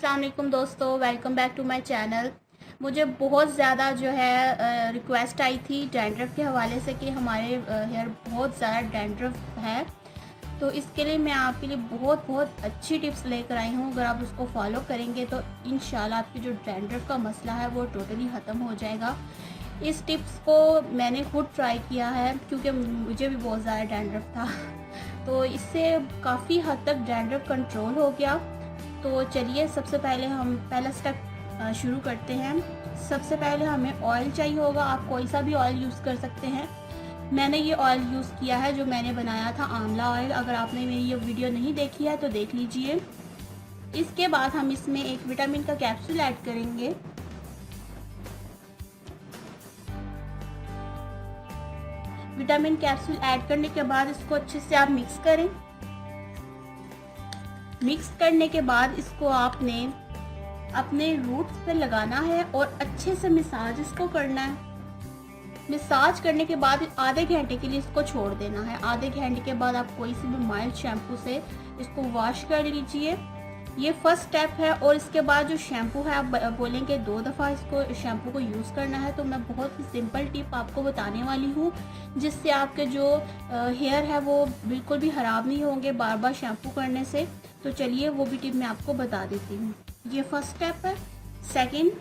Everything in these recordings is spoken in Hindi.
अस्सलाम वालेकुम दोस्तों, welcome back to my channel. मुझे बहुत ज़्यादा जो है रिक्वेस्ट आई थी डैंड्रफ के हवाले से कि हमारे हेयर बहुत ज़्यादा डैंड्रफ है। तो इसके लिए मैं आपके लिए बहुत अच्छी टिप्स लेकर आई हूँ। अगर आप उसको फॉलो करेंगे तो इंशाल्लाह आपकी जो डैंड्रफ का मसला है वो टोटली ख़त्म हो जाएगा। इस टिप्स को मैंने खुद ट्राई किया है क्योंकि मुझे भी बहुत ज़्यादा डैंड्रफ था तो इससे काफ़ी हद तक डैंड्रफ कंट्रोल हो गया। तो चलिए सबसे पहले हम पहला स्टेप शुरू करते हैं। सबसे पहले हमें ऑयल चाहिए होगा। आप कोई सा भी ऑयल यूज़ कर सकते हैं। मैंने ये ऑयल यूज़ किया है जो मैंने बनाया था, आंवला ऑयल। अगर आपने मेरी ये वीडियो नहीं देखी है तो देख लीजिए। इसके बाद हम इसमें एक विटामिन का कैप्सूल ऐड करेंगे। विटामिन कैप्सूल ऐड करने के बाद इसको अच्छे से आप मिक्स करें। मिक्स करने के बाद इसको आपने अपने रूट्स पे लगाना है और अच्छे से मसाज इसको करना है। मसाज करने के बाद आधे घंटे के लिए इसको छोड़ देना है। आधे घंटे के बाद आप कोई सी भी माइल्ड शैम्पू से इसको वॉश कर लीजिए। ये फर्स्ट स्टेप है। और इसके बाद जो शैम्पू है आप बोलेंगे 2 दफ़ा इसको शैम्पू को यूज़ करना है, तो मैं बहुत ही सिंपल टिप आपको बताने वाली हूँ जिससे आपके जो हेयर है वो बिल्कुल भी ख़राब नहीं होंगे बार बार शैम्पू करने से। तो चलिए वो भी टिप मैं आपको बता देती हूँ। ये फर्स्ट स्टेप है। सेकंड,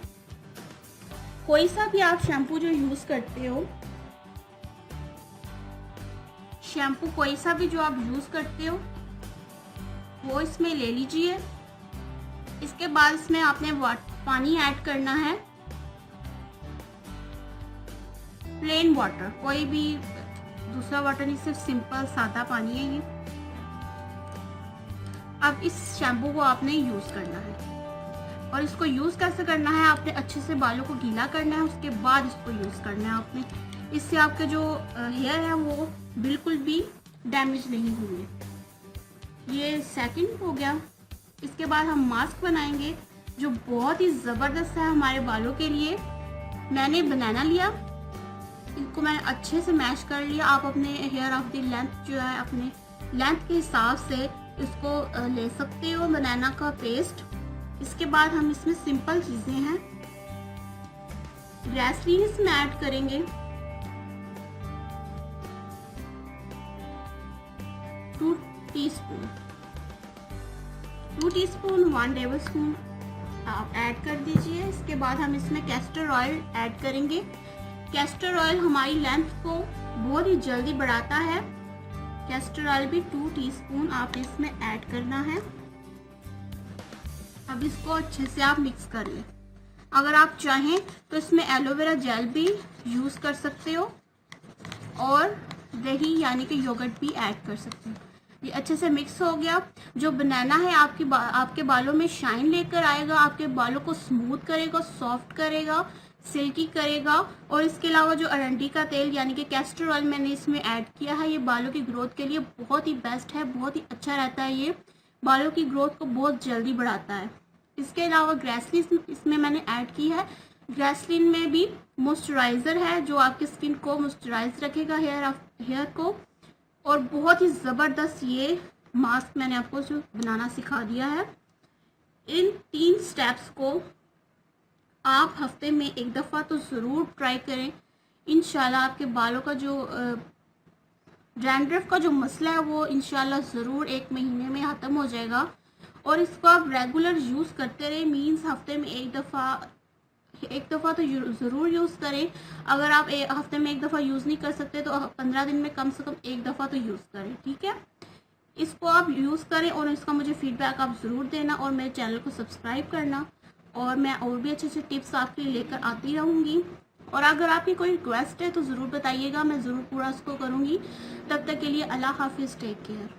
कोई सा भी आप शैम्पू जो यूज़ करते हो, शैम्पू कोई सा भी जो आप यूज़ करते हो वो इसमें ले लीजिए। इसके बाद इसमें आपने पानी ऐड करना है, प्लेन वाटर, कोई भी दूसरा वाटर नहीं, सिर्फ सिंपल सादा पानी है ये। अब इस शैम्पू को आपने यूज़ करना है। और इसको यूज़ कैसे करना है, आपने अच्छे से बालों को गीला करना है, उसके बाद इसको यूज़ करना है आपने। इससे आपके जो हेयर है वो बिल्कुल भी डैमेज नहीं होंगे। ये सेकंड हो गया। इसके बाद हम मास्क बनाएंगे जो बहुत ही ज़बरदस्त है हमारे बालों के लिए। मैंने बनाना लिया, इनको मैंने अच्छे से मैश कर लिया। आप अपने हेयर ऑफ द लेंथ जो है अपने लेंथ के हिसाब से इसको ले सकते हो, बनाना का पेस्ट। इसके बाद हम इसमें सिंपल चीज़ें हैं, ग्लिसरीन इसमें ऐड करेंगे, 2 टीस्पून, 1 टेबल स्पून आप ऐड कर दीजिए। इसके बाद हम इसमें कैस्टर ऑयल ऐड करेंगे। कैस्टर ऑयल हमारी लेंथ को बहुत ही जल्दी बढ़ाता है। कैस्टर ऑयल भी 2 टीस्पून आप इसमें ऐड करना है। अब इसको अच्छे से आप मिक्स कर लें। अगर आप चाहें तो इसमें एलोवेरा जेल भी यूज़ कर सकते हो और दही यानी कि योगर्ट भी ऐड कर सकते हो। ये अच्छे से मिक्स हो गया। जो बनाना है आपके बालों में शाइन लेकर आएगा, आपके बालों को स्मूथ करेगा, सॉफ्ट करेगा, सिल्की करेगा। और इसके अलावा जो अरंडी का तेल यानी कि कैस्टर ऑयल मैंने इसमें ऐड किया है, ये बालों की ग्रोथ के लिए बहुत ही बेस्ट है, बहुत ही अच्छा रहता है। ये बालों की ग्रोथ को बहुत जल्दी बढ़ाता है। इसके अलावा ग्लिसरीन इसमें मैंने ऐड की है। ग्लिसरीन में भी मॉइस्चराइज़र है जो आपकी स्किन को मॉइस्चराइज रखेगा, हेयर को। और बहुत ही ज़बरदस्त ये मास्क मैंने आपको जो बनाना सिखा दिया है। इन 3 स्टेप्स को आप हफ्ते में 1 दफ़ा तो ज़रूर ट्राई करें। इंशाल्लाह आपके बालों का जो डैंड्रफ का जो मसला है वो इंशाल्लाह ज़रूर 1 महीने में ख़त्म हो जाएगा। और इसको आप रेगुलर यूज़ करते रहे, मीन्स हफ्ते में 1 दफ़ा तो ज़रूर यूज़ करें। अगर आप हफ्ते में 1 दफ़ा यूज़ नहीं कर सकते तो 15 दिन में कम से कम 1 दफ़ा तो यूज़ करें, ठीक है। इसको आप यूज़ करें और इसका मुझे फीडबैक आप ज़रूर देना और मेरे चैनल को सब्सक्राइब करना। और मैं और भी अच्छे टिप्स आपके लिए लेकर आती रहूँगी। और अगर आपकी कोई रिक्वेस्ट है तो ज़रूर बताइएगा, मैं ज़रूर पूरा उसको करूँगी। तब तक के लिए अल्लाह हाफिज़, टेक केयर।